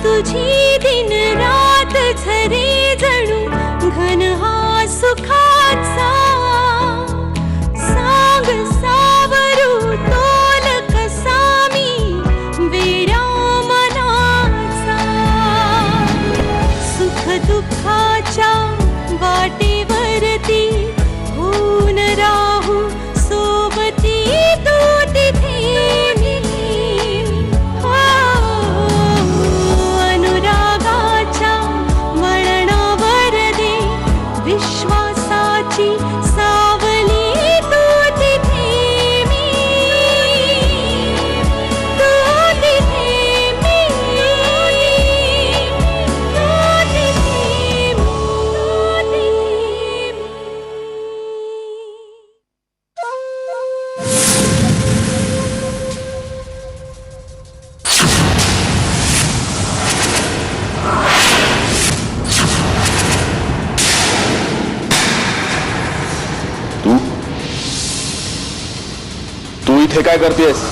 तुझी दिन रात झरे जणू घन हा सुखाचा सांग सावरू तोल कसा मी वेड्या मनाचा सुख दुःखाच्या वाटेवरती होऊन राहू सोबती तू तिथे विश्वासाची सावली तू तिथे मी तू तिथे मी तू तिथे तू इथे काय करतेस?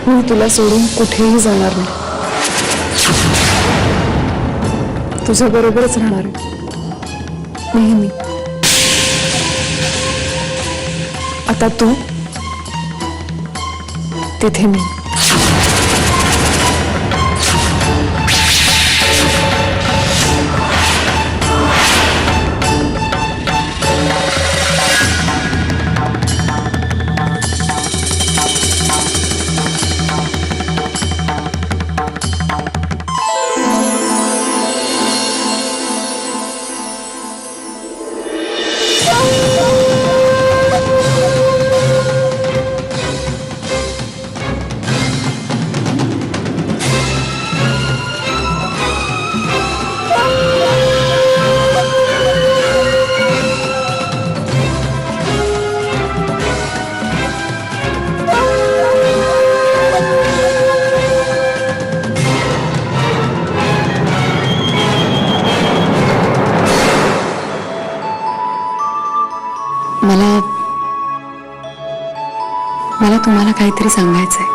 मी तुला सोडून कुठेही जाणार नाही. तुझ्या बरोबरच राहणार आहे नेहमी. आता तू तिथे मी. मला तुम्हाला काहीतरी सांगायचंय.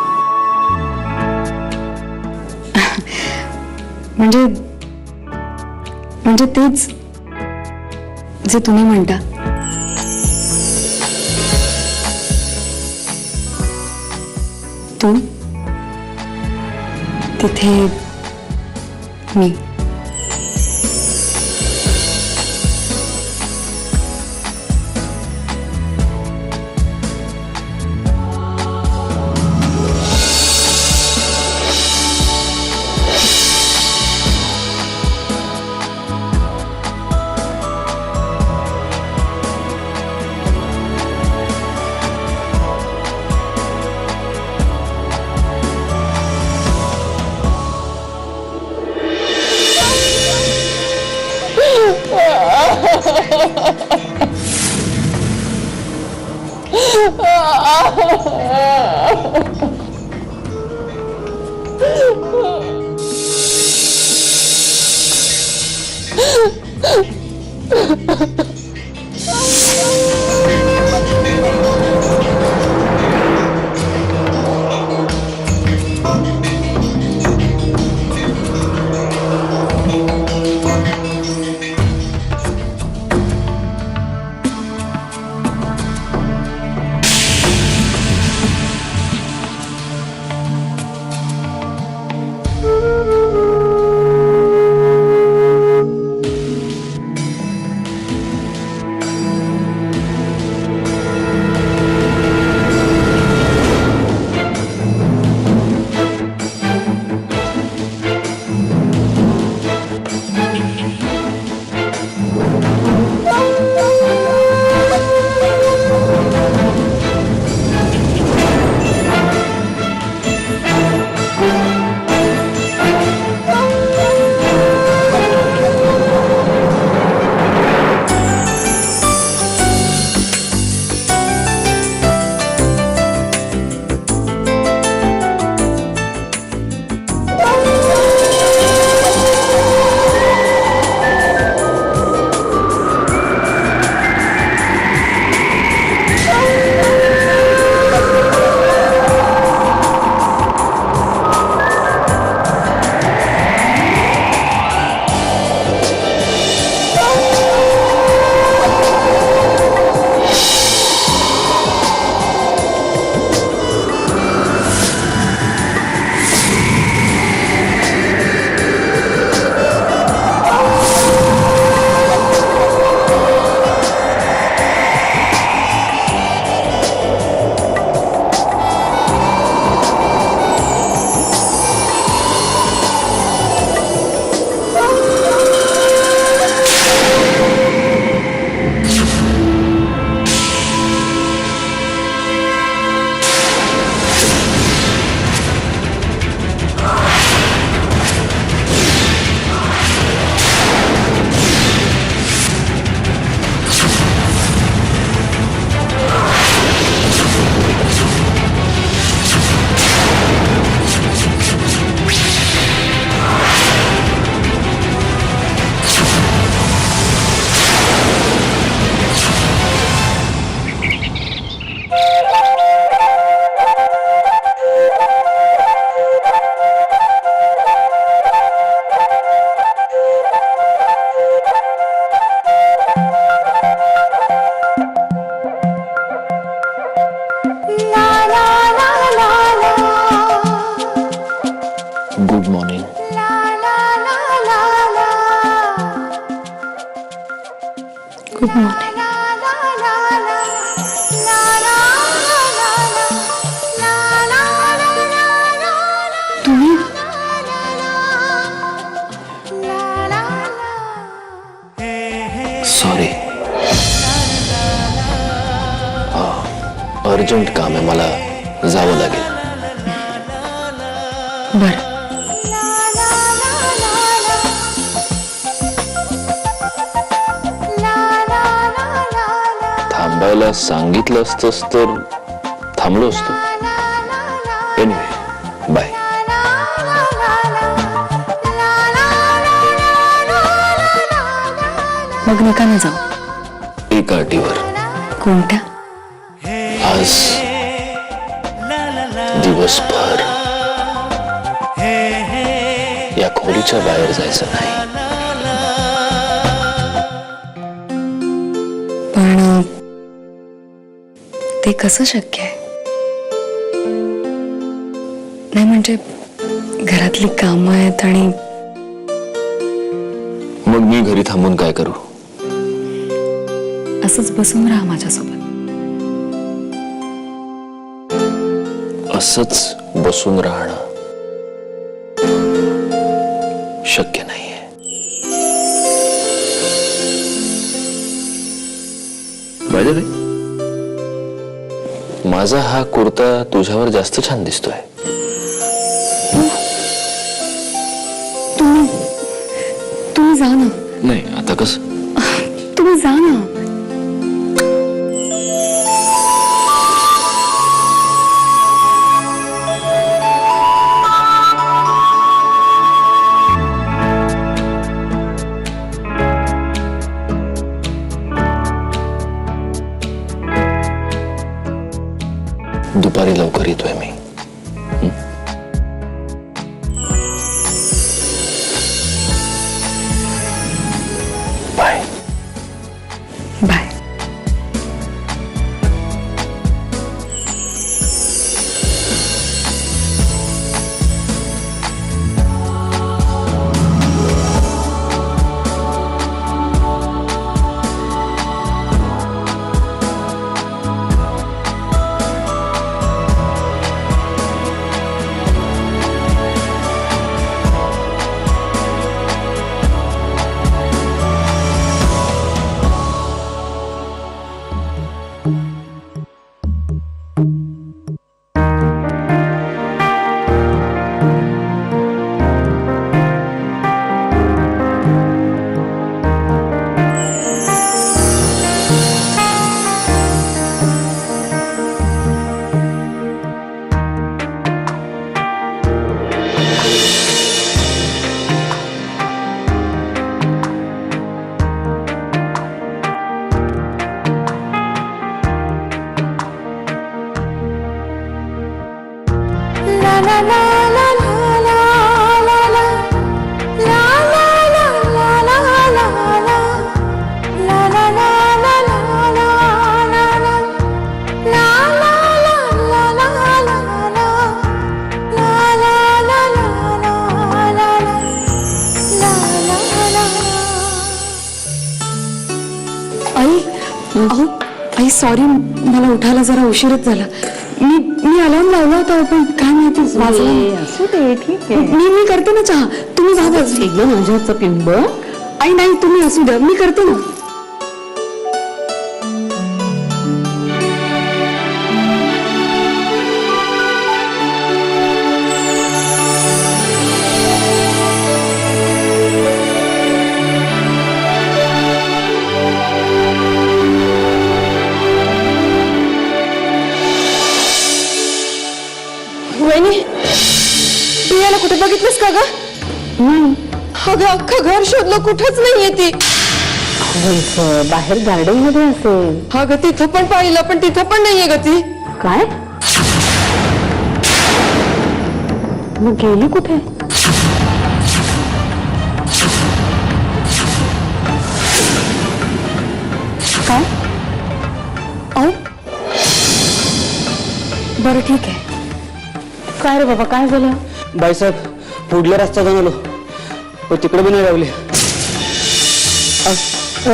म्हणजे तेच जे तुम्ही म्हणता. तू तिथे मी. मॉर्निंग. Good morning. तुम्ही सॉरी. अर्जंट काम आहे, मला जावं लागेल. बरं. थांबायला सांगितलं असतंस तर थांबलो असतो. Anyway, bye. मग नका ना जाऊ. एका अटीवर. कोणत्या? आज दिवसभर या खोलीच्या बाहेर जायचं नाही. पण ते कसं शक्य आहे? नाही म्हणजे घरातली कामं आहेत आणि मग मी घरी थांबून काय करू? असंच बसून राहा माझ्यासोबत. असंच बसून राहणं शक्य नाहीये. बाय, माझा हा कुर्ता तुझ्यावर जास्त छान दिसतोय. तुम्ही जा ना. नाही, आता कसं? तुम्ही जा ना. दुपारी लवकर येतोय मी. बाय. बाय. अहो आई सॉरी, मला उठायला जरा उशीरच झाला. मी अलार्म लावला होता पण काय माहिती वाजला. असू दे, ठीक आहे. मी करते ना चहा, तुम्ही जा बस. एकदा माझ्या हातचा पिंब. आई नाही, तुम्ही असू द्या, मी करते ना. वहिनी, प्रियाला कुठे बघितलंस का ग? अगं अख्खं घर शोधलं, कुठंच नाहीये ती. बाहेर गार्डन मध्ये असेल. हा ग, तिथं पण पाहिलं पण तिथं पण नाहीये ग ती. काय? मग गेली कुठे? काय? अहो बरं ठीक आहे. काय रे बाबा, काय झालं? बाईसाहेब, पुढल्या रस्ता जाऊन आलो पण तिकडे पण नाही लावले.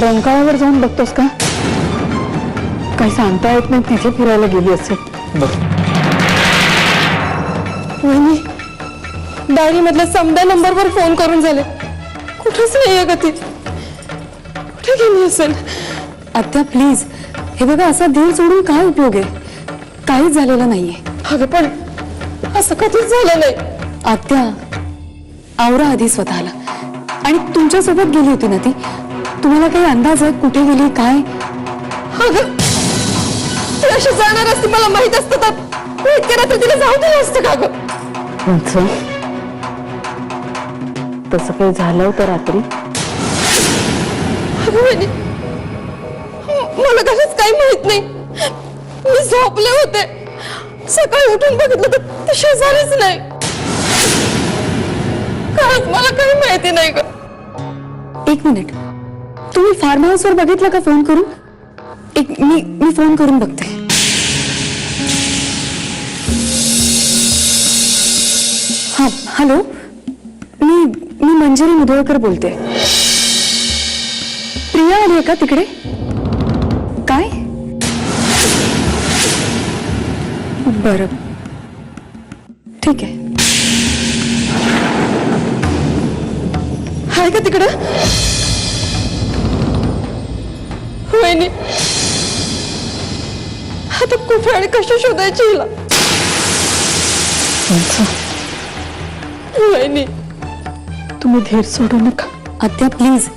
रंकाळ्यावर जाऊन बघतोस का? काही सांगता येत नाही, तिथे फिरायला गेली असेल. बघ वहिनी डायरी मधल्या समद्या नंबरवर फोन करून झाले, कुठेच नाहीये का ती? कुठे गेली असेल? आत्या प्लीज, हे बघा असा धीर सोडून काय उपयोग आहे? काहीच झालेलं नाहीये. अगं पण असं कधीच झालं नाही. आत्या आवरा आधी स्वतःला. आणि तुमच्या सोबत गेली होती ना ती? तुम्हाला काही अंदाज आहे कुठे गेली काय? अगं ती अशी जाणार असती मला माहित असतं तर मी इतक्या रात्री तिला जाऊ दिलं असतं का गं? तसं काही झालं होतं रात्री? अगं वहिनी, मला कशाच काही माहित नाही. मी झोपले होते, सकाळी उठून बघितलं तर ती शेजारीच नाही. खरंच मला काही माहिती नाही ग. एक मिनिट, तुम्ही फार्म हाऊसवर बघितलं का फोन करून? मी फोन करून बघते. हा हॅलो, मी मंजिरी मुधोळकर बोलते. प्रिया आली आहे का तिकडे? काय? बरं ठीक आहे. आहे का तिकडं? वहिनी आता कुठे कशा शोधायची हिला? वहिनी तुम्ही धीर सोडू नका. आत्या प्लीज,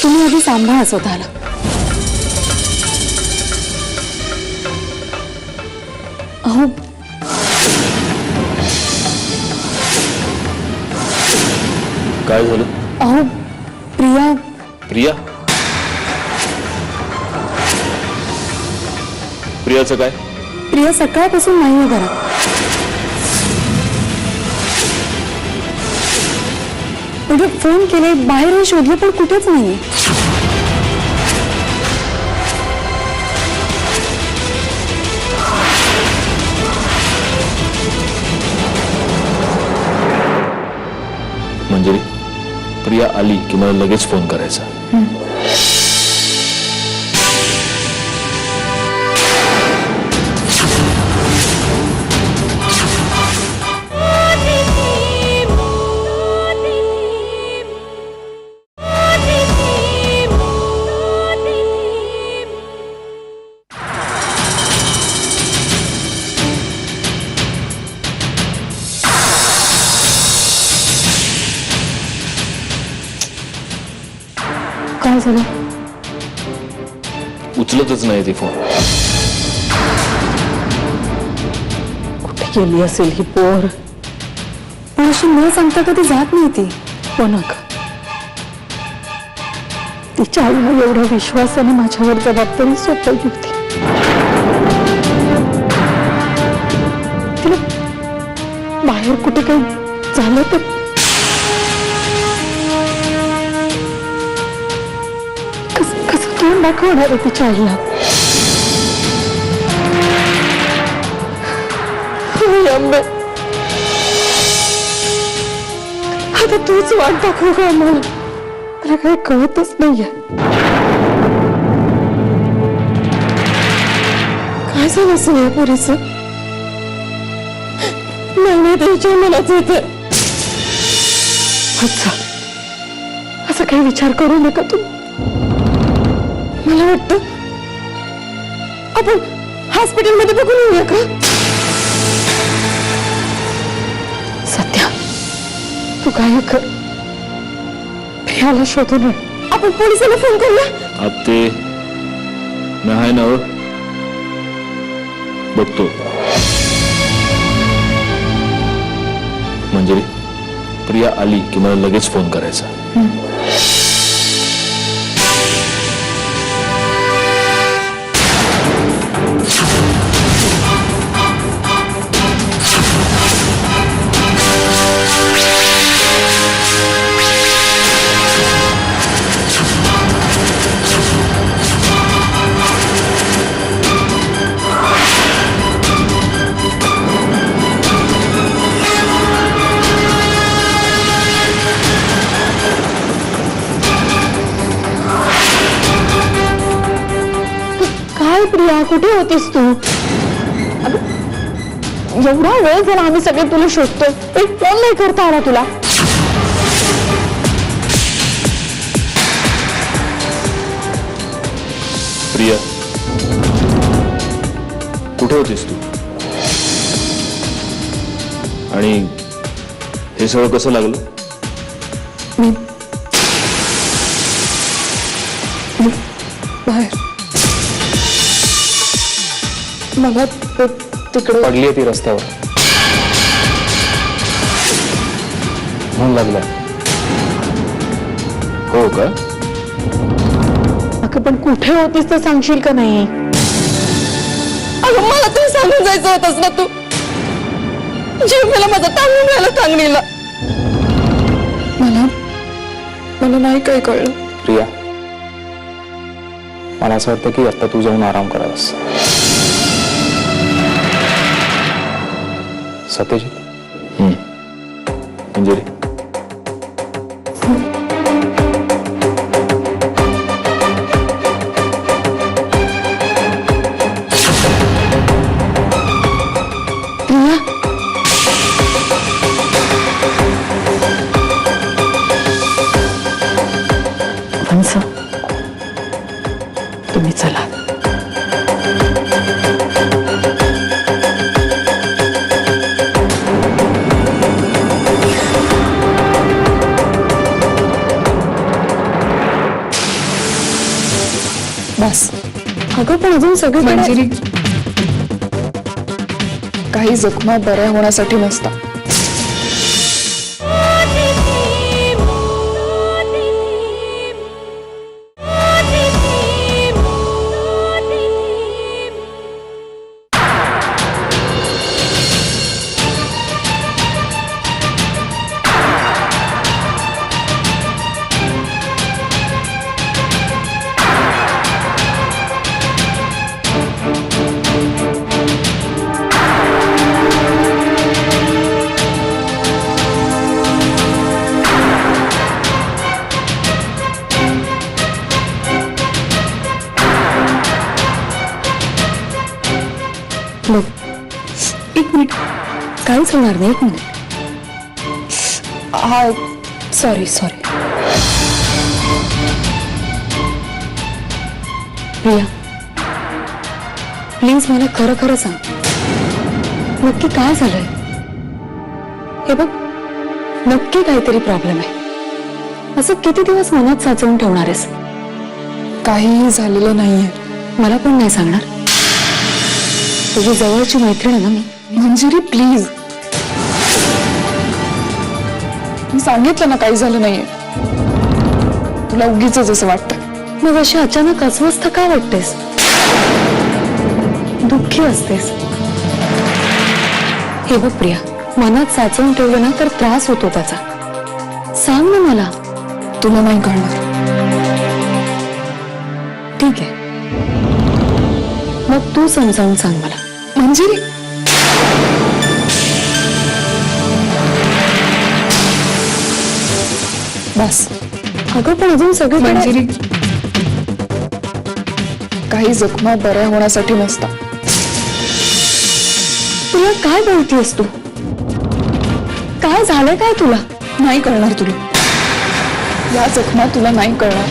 तुम्ही आधी सांभाळा स्वतःला. अहो काय झालं? अहो प्रिया प्रिया? प्रियाचं काय? प्रिया सकाळपासून नाहीये घरात. म्हणजे फोन केले, बाहेरही शोधले पण कुठेच नाहीये. मंजिरी, प्रिया आली की मला लगेच फोन करायचा. काय झालं? उचलतच नाही ती फोन. कुठे गेली असेल ही पोर? पण अशी न सांगता कधी जात नाही ती. कोणाक? तिच्या आईनं एवढ्या विश्वासाने माझ्यावर जबाबदारी सोपवली होती. तिला बाहेर कुठे काही झालं तर कसं तोंड दाखवणार आहे तिच्या आईला? अंबे, आता तूच वाट दाखव का आम्हाला? मला काही कळतच नाहीये. काय झालं असं या पोरीचं? नाही त्याच्या मनात येत. असं काही विचार करू नका तू. मला वाटतं आपण हॉस्पिटलमध्ये बघून येऊया का? सत्या, तू काय कर, प्रियाला शोधून ये. आपण पोलिसांना फोन करूया. आत्ते, मी आहे ना, बघतो. मंजिरी, प्रिया आली की मला लगेच फोन करायचा. काय प्रिया, कुठे होतीस तू? अगं, एवढा वेळ झाला आम्ही सगळे तुला शोधतोय, एक फोन नाही करता आला तुला. प्रिया, कुठे होतीस तू? आणि हे सगळं कसं लागलं? बाहेर मला तिकडे पडली ती रस्त्यावर म्हणून लागलं. हो का? अगं पण कुठे होतीस ते सांगशील का नाही? अगं मला तू सांगून जायचं होतंस ना. तू जीव मला माझा टांगून राहिला टांगणीला. मला नाही काही कळलं. प्रिया, मला असं वाटतं की आता तू जाऊन आराम करावास. सत्यजित, मंजिरी, हंस, तुम्ही चला. बस. अगं पण अजून सगळी मंजिरी, काही जखमा बऱ्या होण्यासाठी नसतात. एक मिनिट, काहीच होणार नाही. एक मिनिट. हा, सॉरी. प्रिया, प्लीज मला खरं खरं सांग, नक्की काय झालंय? हे बघ, नक्की काहीतरी प्रॉब्लेम आहे. असं किती दिवस मनात साचवून ठेवणार आहेस? काहीही झालेलं नाहीये. मला पण नाही सांगणार? तुझी जवळची मैत्रीण आहे ना मी. मंजिरी, प्लीज. मी सांगितलं ना काही झालं नाहीये. तुला उगीच असं वाटतं. मग अशी अचानक अस्वस्थ का वाटतेस? दुःखी असतेस. हे बघ प्रिया, मनात साचवून ठेवलं ना तर त्रास होतो त्याचा. सांग ना मला. तुला नाही कळणार. ठीक आहे, मग तू समजावून सांग मला. मंजिरी, बस. अगं पण अजून सगळी मंजिरी, काही जखमा बऱ्या होण्यासाठी नसतात. तुला काय बोलतेस तू? काय झालंय काय तुला? नाही कळणार तुला. या जखमा तुला नाही कळणार.